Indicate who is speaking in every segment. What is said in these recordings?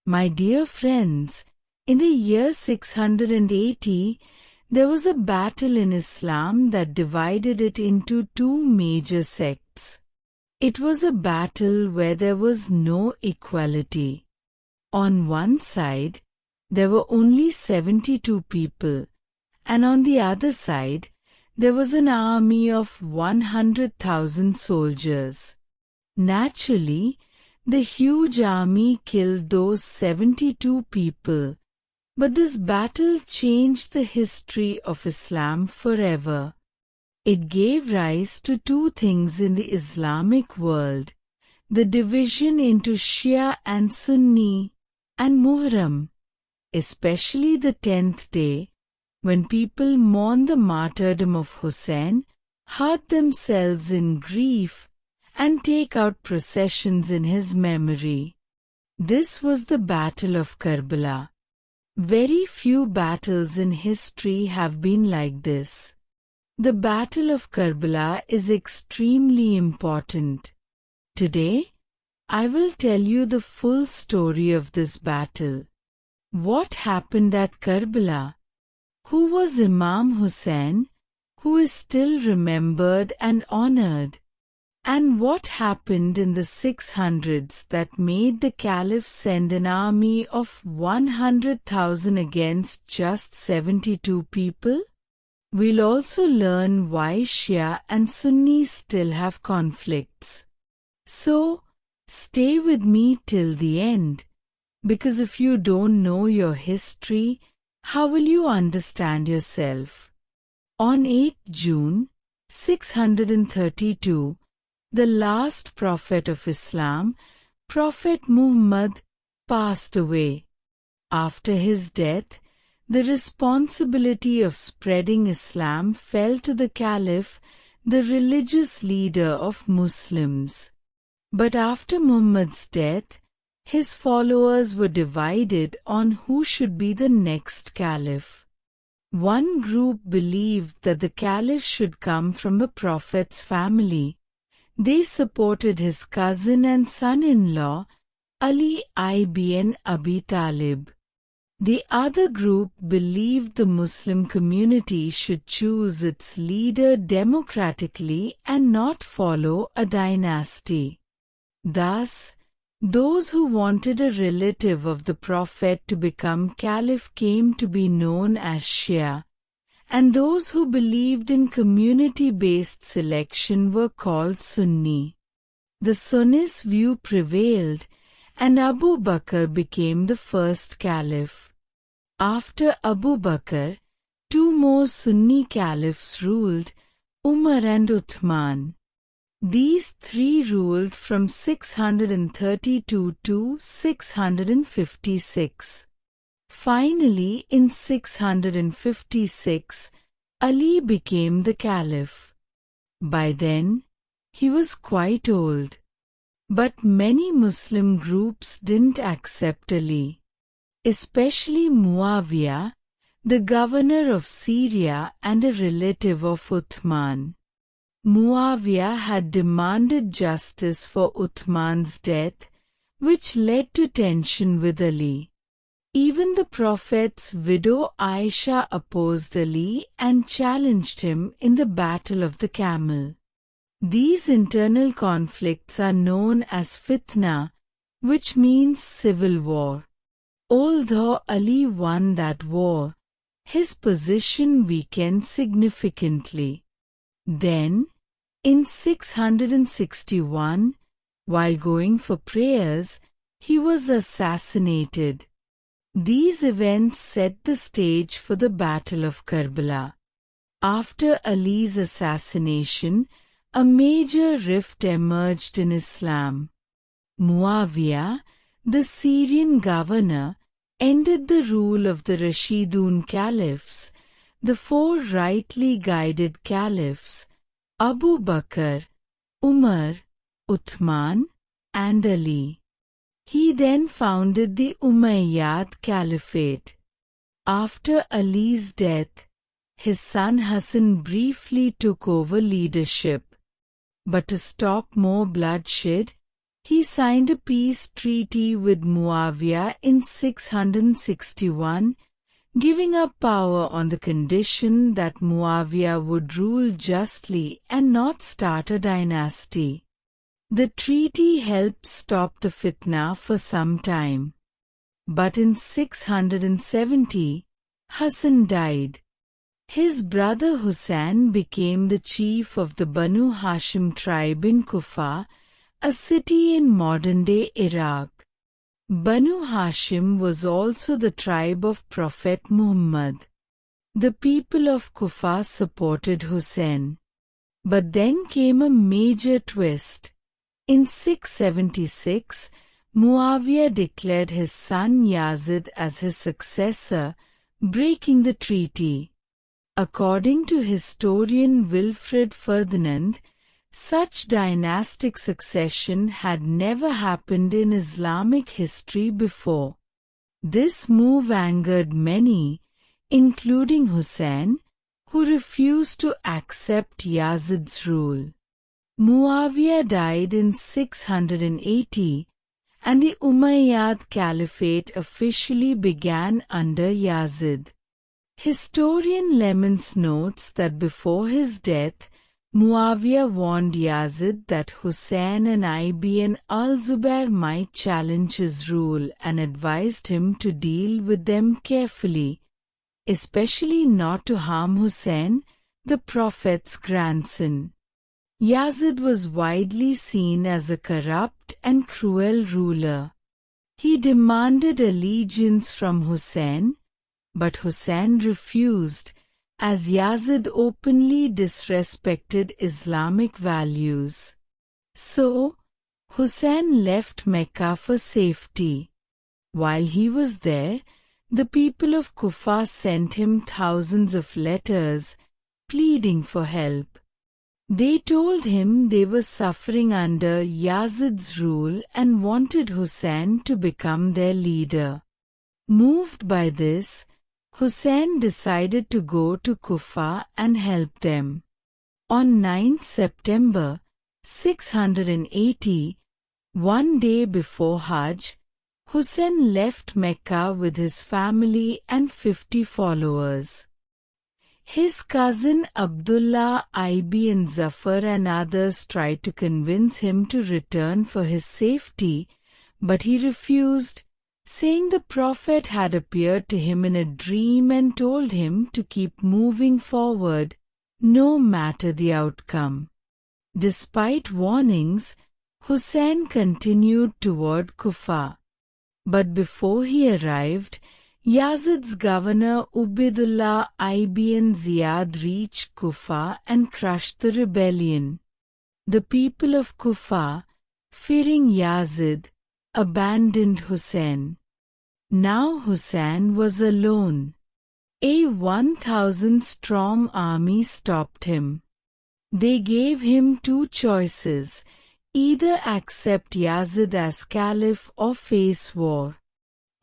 Speaker 1: My dear friends, in the year 680, there was a battle in Islam that divided it into two major sects. It was a battle where there was no equality. On one side, there were only 72 people, and on the other side, there was an army of 100,000 soldiers. Naturally, the huge army killed those 72 people, but this battle changed the history of Islam forever. It gave rise to two things in the Islamic world: the division into Shia and Sunni, and Muharram, especially the 10th day, when people mourn the martyrdom of Husain, hurt themselves in grief, and take out processions in his memory. This was the Battle of Karbala. Very few battles in history have been like this. The Battle of Karbala is extremely important. Today, I will tell you the full story of this battle. What happened at Karbala? Who was Imam Husain, who is still remembered and honored? And what happened in the 600s that made the Caliph send an army of 100,000 against just 72 people? We'll also learn why Shia and Sunni still have conflicts. So, stay with me till the end, because if you don't know your history, how will you understand yourself? On 8 June 632, the last prophet of Islam, Prophet Muhammad, passed away. After his death, the responsibility of spreading Islam fell to the Caliph, the religious leader of Muslims. But after Muhammad's death, his followers were divided on who should be the next Caliph. One group believed that the Caliph should come from a prophet's family. They supported his cousin and son-in-law, Ali ibn Abi Talib. The other group believed the Muslim community should choose its leader democratically and not follow a dynasty. Thus, those who wanted a relative of the Prophet to become Caliph came to be known as Shia, and those who believed in community-based selection were called Sunni. The Sunnist view prevailed, and Abu Bakr became the first Caliph. After Abu Bakr, two more Sunni caliphs ruled, Umar and Uthman. These three ruled from 632 to 656. Finally, in 656, Ali became the Caliph. By then, he was quite old. But many Muslim groups didn't accept Ali. Especially Muawiyah, the governor of Syria and a relative of Uthman. Muawiyah had demanded justice for Uthman's death, which led to tension with Ali. Even the Prophet's widow Aisha opposed Ali and challenged him in the Battle of the Camel. These internal conflicts are known as fitna, which means civil war. Although Ali won that war, his position weakened significantly. Then, in 661, while going for prayers, he was assassinated. These events set the stage for the Battle of Karbala. After Ali's assassination, a major rift emerged in Islam. Muawiyah, the Syrian governor, ended the rule of the Rashidun caliphs, the four rightly guided caliphs, Abu Bakr, Umar, Uthman, and Ali. He then founded the Umayyad Caliphate. After Ali's death, his son Hassan briefly took over leadership. But to stop more bloodshed, He signed a peace treaty with Muawiyah in 661, giving up power on the condition that Muawiyah would rule justly and not start a dynasty. The treaty helped stop the fitna for some time. But in 670, Hassan died. His brother Husain became the chief of the Banu Hashim tribe in Kufa, a city in modern-day Iraq. Banu Hashim was also the tribe of Prophet Muhammad. The people of Kufa supported Husain. But then came a major twist. In 676, Muawiyah declared his son Yazid as his successor, breaking the treaty. According to historian Wilfrid Ferdinand, such dynastic succession had never happened in Islamic history before. This move angered many, including Husain, who refused to accept Yazid's rule. Muawiyah died in 680, and the Umayyad Caliphate officially began under Yazid. Historian Lemons notes that before his death, Muawiyah warned Yazid that Husain and Ibn al-Zubair might challenge his rule and advised him to deal with them carefully, especially not to harm Husain, the Prophet's grandson. Yazid was widely seen as a corrupt and cruel ruler. He demanded allegiance from Husain, but Husain refused, as Yazid openly disrespected Islamic values. So, Husain left Mecca for safety. While he was there, the people of Kufa sent him thousands of letters, pleading for help. They told him they were suffering under Yazid's rule and wanted Husain to become their leader. Moved by this, Husain decided to go to Kufa and help them. On 9 September 680, one day before Hajj, Husain left Mecca with his family and 50 followers. His cousin Abdullah ibn Zafar and others tried to convince him to return for his safety, but he refused, saying the Prophet had appeared to him in a dream and told him to keep moving forward, no matter the outcome. Despite warnings, Husain continued toward Kufa. But before he arrived, Yazid's governor Ubaydullah ibn Ziyad reached Kufa and crushed the rebellion. The people of Kufa, fearing Yazid, abandoned Husain. Now Husain was alone. A 1,000-strong army stopped him. They gave him two choices: either accept Yazid as caliph or face war.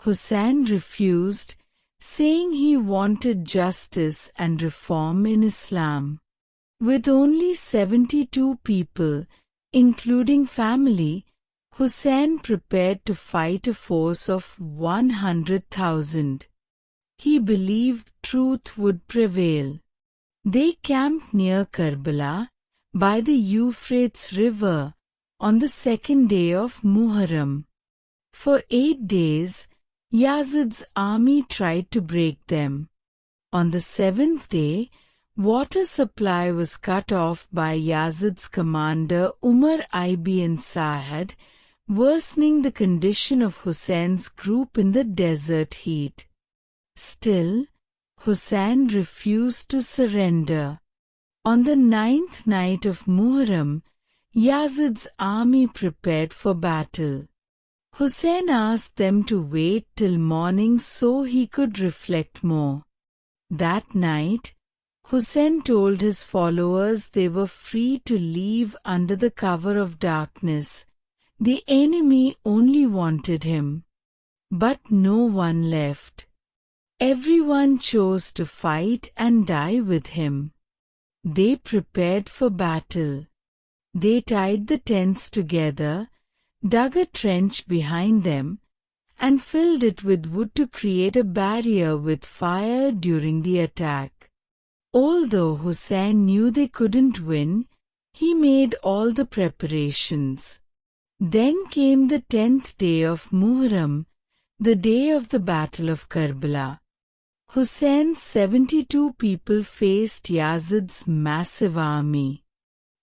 Speaker 1: Husain refused, saying he wanted justice and reform in Islam. With only 72 people, including family, Husain prepared to fight a force of 100,000. He believed truth would prevail. They camped near Karbala, by the Euphrates River, on the second day of Muharram. For 8 days, Yazid's army tried to break them. On the 7th day, water supply was cut off by Yazid's commander Umar ibn Sa'ad, worsening the condition of Husain's group in the desert heat. Still, Husain refused to surrender. On the 9th night of Muharram, Yazid's army prepared for battle. Husain asked them to wait till morning so he could reflect more. That night, Husain told his followers they were free to leave under the cover of darkness. The enemy only wanted him. But no one left. Everyone chose to fight and die with him. They prepared for battle. They tied the tents together. dug a trench behind them, and filled it with wood to create a barrier with fire during the attack. Although Husain knew they couldn't win, he made all the preparations. Then came the 10th day of Muharram, the day of the Battle of Karbala. Husain's 72 people faced Yazid's massive army.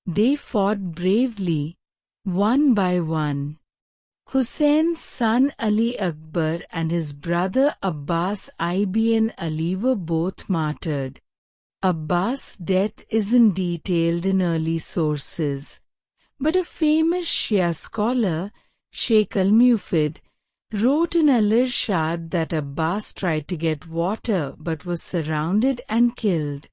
Speaker 1: They fought bravely, one by one. Husain's son Ali Akbar and his brother Abbas ibn Ali were both martyred. Abbas' death isn't detailed in early sources, but a famous Shia scholar, Sheikh al-Mufid, wrote in Al-Irshad that Abbas tried to get water but was surrounded and killed.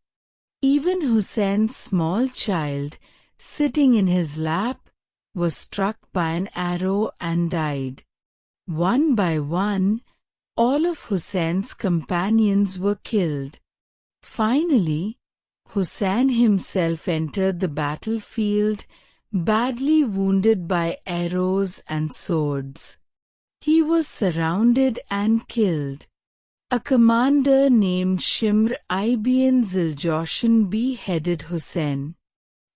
Speaker 1: Even Husain's small child, sitting in his lap, was struck by an arrow and died. One by one, all of Husain's companions were killed. Finally, Husain himself entered the battlefield, badly wounded by arrows and swords. He was surrounded and killed. A commander named Shimr ibn Ziljoshan beheaded Husain.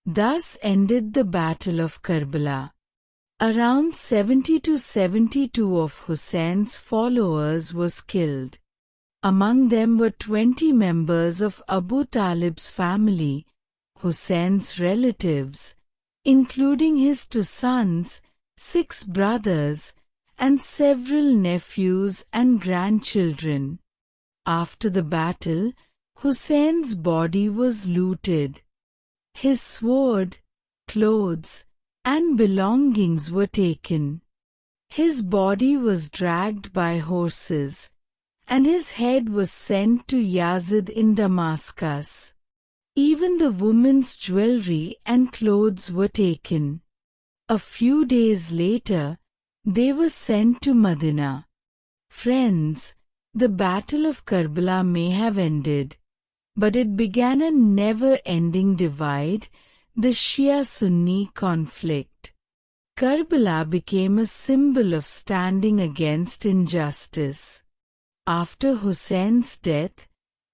Speaker 1: Thus ended the Battle of Karbala. Around 70 to 72 of Husain's followers was killed. Among them were 20 members of Abu Talib's family, Husain's relatives, including his 2 sons, 6 brothers, and several nephews and grandchildren. After the battle, Husain's body was looted. His sword, clothes, and belongings were taken. His body was dragged by horses, and his head was sent to Yazid in Damascus. Even the women's jewelry and clothes were taken. A few days later, they were sent to Medina. Friends, the Battle of Karbala may have ended, but it began a never-ending divide, the Shia-Sunni conflict. Karbala became a symbol of standing against injustice. After Husain's death,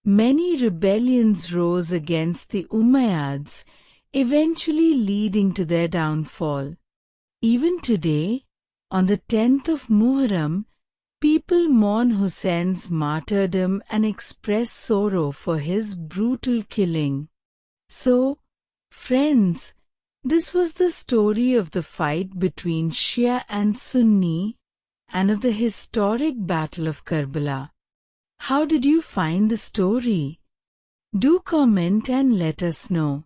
Speaker 1: many rebellions rose against the Umayyads, eventually leading to their downfall. Even today, on the 10th of Muharram, people mourn Husain's martyrdom and express sorrow for his brutal killing. So, friends, this was the story of the fight between Shia and Sunni and of the historic Battle of Karbala. How did you find the story? Do comment and let us know.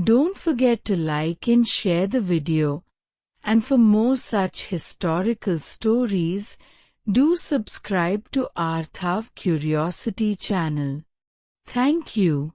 Speaker 1: Don't forget to like and share the video, and for more such historical stories, do subscribe to our Thav Curiosity channel. Thank you.